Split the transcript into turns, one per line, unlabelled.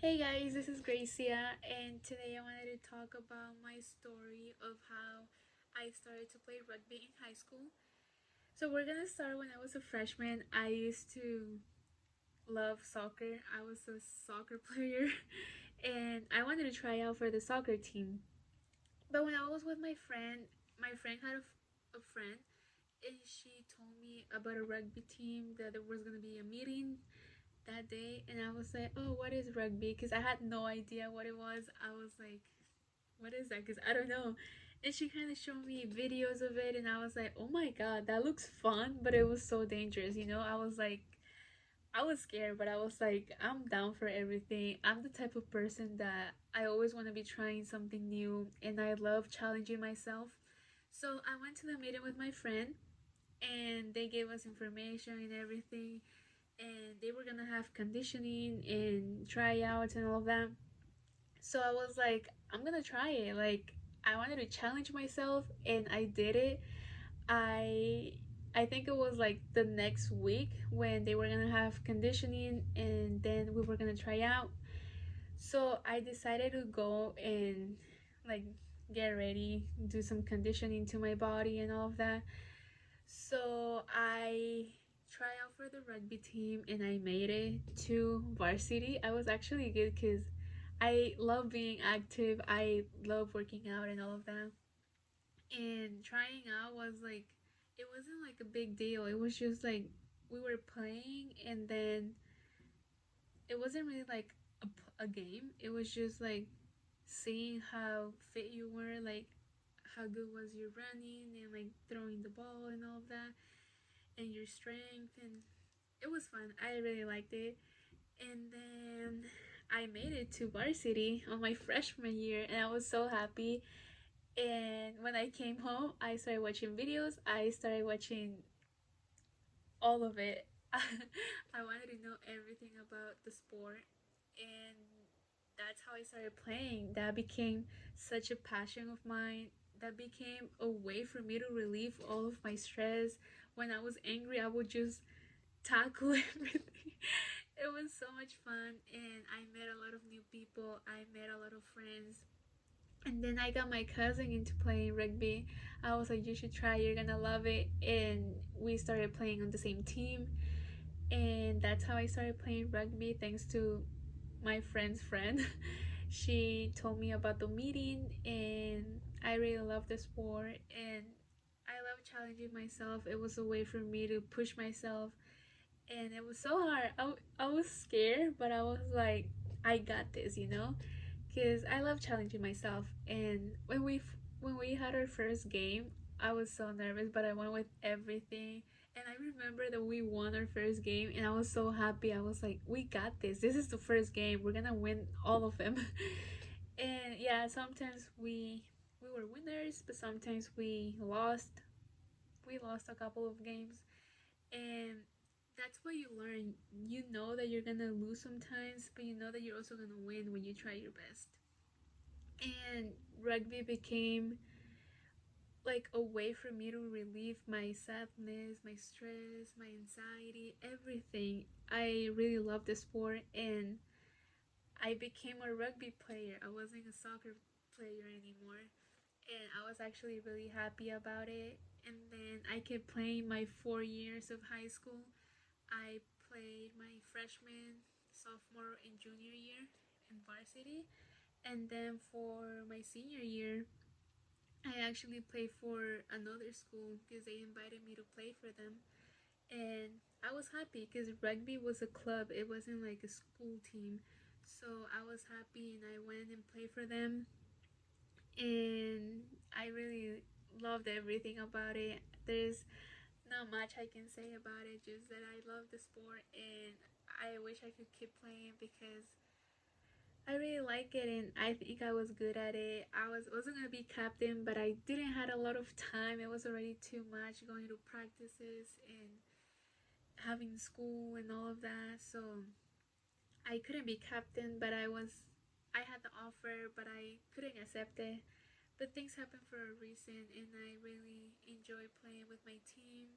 Hey guys, this is Gracia, and today I wanted to talk about my story of how I started to play rugby in high school. So, we're gonna start when I was a freshman. I used to love soccer, I was a soccer player, and I wanted to try out for the soccer team. But when I was with my friend had a friend, and she told me about a rugby team that there was gonna be a meeting that day, and I was like, oh, what is rugby? Because I had no idea what it was. I was like, what is that? Because I don't know. And she kind of showed me videos of it, and I was like, oh my god, that looks fun, but it was so dangerous, you know? I was like, I was scared, but I was like, I'm down for everything. I'm the type of person that I always want to be trying something new, and I love challenging myself. So I went to the meeting with my friend, and they gave us information and everything, and they were gonna have conditioning and tryouts and all of that. So I was like, I'm gonna try it. Like, I wanted to challenge myself, and I did it. I I think it was like the next week when they were gonna have conditioning, and then we were gonna try out. So I decided to go and like get ready, do some conditioning to my body and all of that. So I tried out for the rugby team and I made it to varsity. I was actually good because I love being active. I love working out and all of that. And trying out was like, it wasn't like a big deal. It was just like we were playing, and then it wasn't really like a game. It was just like seeing how fit you were, like how good was your running and like throwing the ball and all of that, and your strength, and it was fun. I really liked it. And then I made it to varsity on my freshman year, and I was so happy. And when I came home, I started watching videos. I started watching all of it. I wanted to know everything about the sport, and that's how I started playing. That became such a passion of mine. That became a way for me to relieve all of my stress. When I was angry, I would just tackle everything. It was so much fun, and I met a lot of new people. I met a lot of friends. And then I got my cousin into playing rugby. I was like, you should try, you're gonna love it. And we started playing on the same team. And that's how I started playing rugby, thanks to my friend's friend. She told me about the meeting, and I really love the sport. And I love challenging myself. It was a way for me to push myself, and it was so hard. I was scared, but I was like, I got this, you know, because I love challenging myself. And when we had our first game, I was so nervous, but I went with everything. And I remember that we won our first game, and I was so happy. I was like, we got this. This is the first game. We're gonna win all of them. And yeah, sometimes we were winners, but sometimes we lost. We lost a couple of games, and that's what you learn. You know that you're gonna lose sometimes, but you know that you're also gonna win when you try your best. And rugby became like a way for me to relieve my sadness, my stress, my anxiety, everything. I really love the sport, and I became a rugby player. I wasn't a soccer player anymore, and I was actually really happy about it. And then I kept playing my 4 years of high school. I played my freshman, sophomore, and junior year in varsity. And then for my senior year, I actually played for another school because they invited me to play for them. And I was happy because rugby was a club, it wasn't like a school team. So I was happy and I went and played for them. And I really loved everything about it. There's not much I can say about it, just that I love the sport and I wish I could keep playing because I really like it and I think I was good at it. Wasn't gonna be captain, but I didn't had a lot of time. It was already too much going to practices and having school and all of that. So I couldn't be captain, but I had the offer, but I couldn't accept it. But things happen for a reason, and I really enjoy playing with my team.